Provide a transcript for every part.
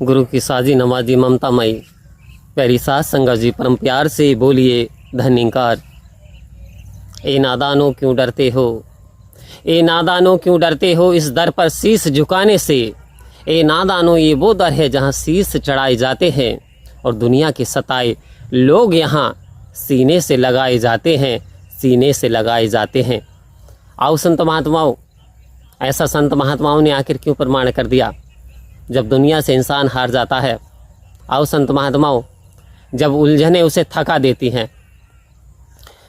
गुरु की साजी नवाजी ममता मई प्यारी सास संगत जी परम प्यार से बोलिए धन्यकार। ए नादानों क्यों डरते हो, ए नादानों क्यों डरते हो इस दर पर शीश झुकाने से। ए नादानों ये वो दर है जहाँ शीश चढ़ाए जाते हैं और दुनिया के सताए लोग यहाँ सीने से लगाए जाते हैं, सीने से लगाए जाते हैं। आओ संत महात्माओं, ऐसा संत महात्माओं ने आखिर क्यों प्रमाण कर दिया जब दुनिया से इंसान हार जाता है। आओ संत महात्माओं, जब उलझने उसे थका देती हैं,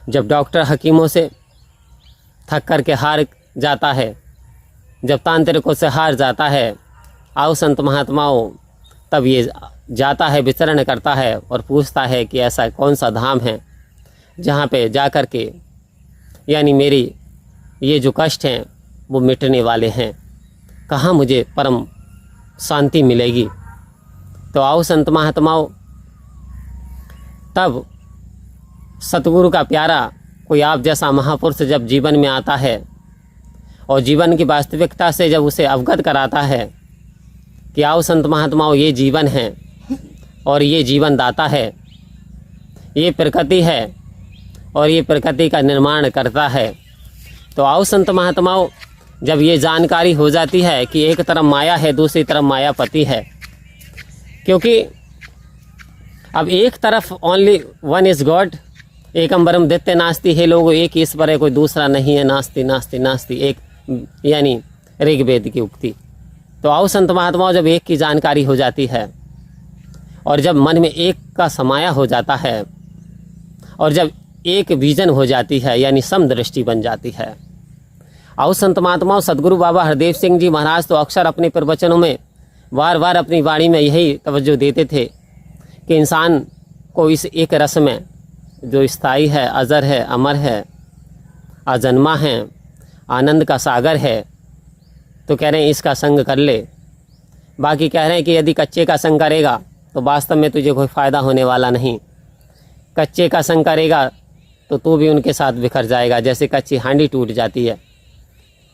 जब डॉक्टर हकीमों से थक कर के हार जाता है, जब तांत्रिकों से हार जाता है, आओ संत महात्माओं, तब ये जाता है, विचरण करता है और पूछता है कि ऐसा कौन सा धाम है जहाँ पे जा कर के यानी मेरी ये जो कष्ट हैं वो मिटने वाले हैं, कहाँ मुझे परम शांति मिलेगी। तो आओ संत महात्माओं, तब सतगुरु का प्यारा कोई आप जैसा महापुरुष जब जीवन में आता है और जीवन की वास्तविकता से जब उसे अवगत कराता है कि आओ संत महात्माओं, ये जीवन है और ये जीवन दाता है, ये प्रकृति है और ये प्रकृति का निर्माण करता है। तो आओ संत महात्माओं, जब ये जानकारी हो जाती है कि एक तरफ माया है, दूसरी तरफ मायापति है, क्योंकि अब एक तरफ ओनली वन इज़ गॉड, एकम ब्रह्म द्वितीय नास्ति है, लोगों एक ईश्वर है, कोई दूसरा नहीं है, नास्ति नास्ति नास्ति, एक यानी ऋग्वेद की उक्ति। तो आओ संत महात्माओं, जब एक की जानकारी हो जाती है और जब मन में एक का समाया हो जाता है और जब एक विजन हो जाती है यानी समदृष्टि बन जाती है। आओ संत महात्माओं, सदगुरु बाबा हरदेव सिंह जी महाराज तो अक्सर अपने प्रवचनों में बार बार अपनी वाणी में यही तवज्जो देते थे कि इंसान को इस एक रस में जो स्थायी है, अजर है, अमर है, अजन्मा है, आनंद का सागर है, तो कह रहे हैं इसका संग कर ले। बाकी कह रहे हैं कि यदि कच्चे का संग करेगा तो वास्तव में तुझे कोई फ़ायदा होने वाला नहीं। कच्चे का संग करेगा तो तू भी उनके साथ बिखर जाएगा, जैसे कच्ची हांडी टूट जाती है।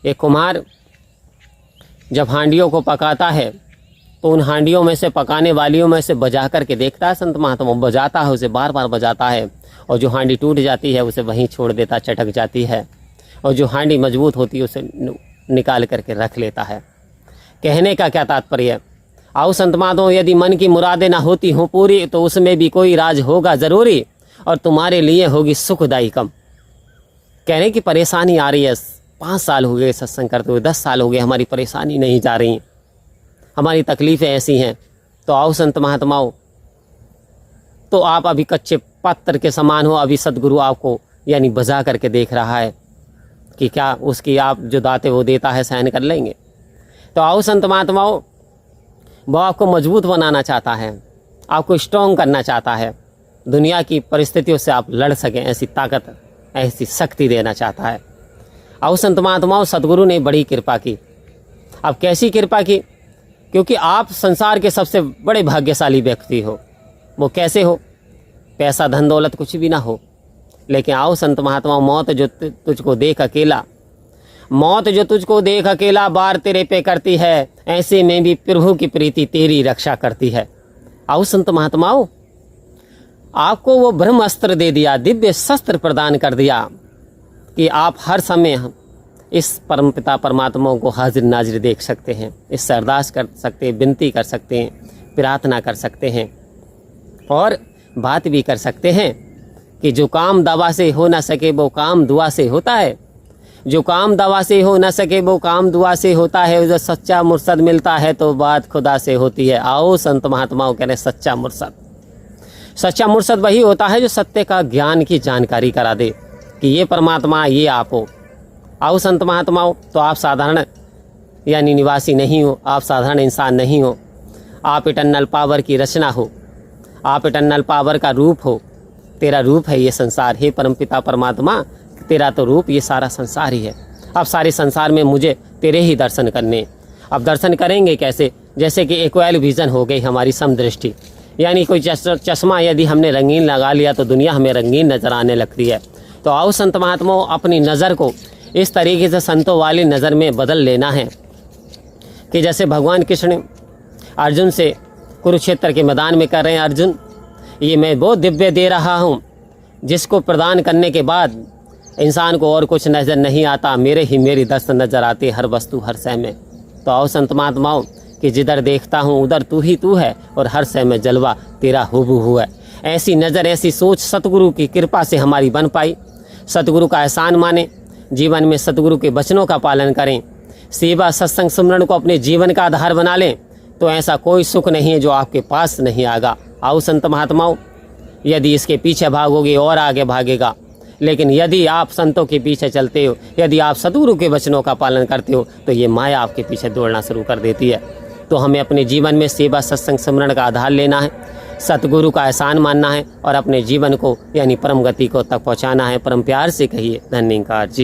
एक कुम्हार जब हांडियों को पकाता है तो उन हांडियों में से, पकाने वालियों में से बजा करके देखता है संत महात्मा, बजाता है, उसे बार बार बजाता है, और जो हांडी टूट जाती है उसे वहीं छोड़ देता, चटक जाती है, और जो हांडी मजबूत होती है उसे निकाल करके रख लेता है। कहने का क्या तात्पर्य? आओ संत महात्माओं, यदि मन की मुरादें ना होती हों पूरी तो उसमें भी कोई राज होगा ज़रूरी और तुम्हारे लिए होगी सुखदायी कम। कहने की परेशानी आ रही है, 5 साल हो गए सत्संग करते हुए, 10 साल हो गए, हमारी परेशानी नहीं जा रही, हमारी तकलीफ़ें ऐसी हैं। तो आओ संत महात्माओं, तो आप अभी कच्चे पत्थर के समान हो, अभी सदगुरु आपको यानी बजा करके देख रहा है कि क्या उसकी आप जो दाते वो देता है सहन कर लेंगे। तो आओ संत महात्माओं, वो आपको मजबूत बनाना चाहता है, आपको स्ट्रॉन्ग करना चाहता है, दुनिया की परिस्थितियों से आप लड़ सकें ऐसी ताकत, ऐसी शक्ति देना चाहता है। आओ संत महात्माओं, सदगुरु ने बड़ी कृपा की। अब कैसी कृपा की? क्योंकि आप संसार के सबसे बड़े भाग्यशाली व्यक्ति हो। वो कैसे हो? पैसा धन दौलत कुछ भी ना हो, लेकिन आओ संत महात्माओं, मौत जो तुझको देख अकेला, मौत जो तुझको देख अकेला बार तेरे पे करती है, ऐसे में भी प्रभु की प्रीति तेरी रक्षा करती है। आओ संत महात्माओं, आपको वो ब्रह्म अस्त्र दे दिया, दिव्य शस्त्र प्रदान कर दिया कि आप हर समय इस परमपिता परमात्मा को हाजिर नाजिर देख सकते हैं, इससे अरदास कर सकते हैं, विनती कर सकते हैं, प्रार्थना कर सकते हैं और बात भी कर सकते हैं कि जो काम दवा से हो ना सके वो काम दुआ से होता है, जो काम दवा से हो ना सके वो काम दुआ से होता है, जो सच्चा मुर्शद मिलता है तो बात खुदा से होती है। आओ संत महात्माओं, कह रहे सच्चा मुर्शद, सच्चा मुर्शद वही होता है जो सत्य का ज्ञान की जानकारी करा दे कि ये परमात्मा, ये आप हो। आओ संत महात्माओं, तो आप साधारण यानी निवासी नहीं हो, आप साधारण इंसान नहीं हो, आप इटर्नल पावर की रचना हो, आप इटर्नल पावर का रूप हो, तेरा रूप है ये संसार। हे परमपिता परमात्मा, तेरा तो रूप ये सारा संसार ही है। अब सारे संसार में मुझे तेरे ही दर्शन करने। अब दर्शन करेंगे कैसे? जैसे कि इक्वल विजन हो गई हमारी समदृष्टि, यानी कोई चश्मा यदि हमने रंगीन लगा लिया तो दुनिया हमें रंगीन नज़र आने लगती है। तो आओ संत महात्माओं, अपनी नज़र को इस तरीके से संतों वाली नज़र में बदल लेना है कि जैसे भगवान कृष्ण अर्जुन से कुरुक्षेत्र के मैदान में कर रहे हैं अर्जुन। ये मैं वो दिव्य दे रहा हूँ जिसको प्रदान करने के बाद इंसान को और कुछ नज़र नहीं आता, मेरी दस्त नज़र आती हर वस्तु हर शय में। तो आओ संत महात्माओं कि जिधर देखता हूँ उधर तू ही तू है और हर शय में जलवा तेरा हुबहू है। ऐसी नज़र ऐसी सोच सतगुरु की कृपा से हमारी बन पाई। सतगुरु का एहसान माने, जीवन में सतगुरु के वचनों का पालन करें, सेवा सत्संग सिमरन को अपने जीवन का आधार बना लें, तो ऐसा कोई सुख नहीं है जो आपके पास नहीं आएगा। आओ संत महात्माओं, यदि इसके पीछे भागोगे और आगे भागेगा, लेकिन यदि आप संतों के पीछे चलते हो, यदि आप सतगुरु के वचनों का पालन करते हो, तो ये माया आपके पीछे दौड़ना शुरू कर देती है। तो हमें अपने जीवन में सेवा सत्संग सिमरन का आधार लेना है, सतगुरु का एहसान मानना है और अपने जीवन को यानी परम गति को तक पहुँचाना है। परम प्यार से कहिए धन्यवाद जी।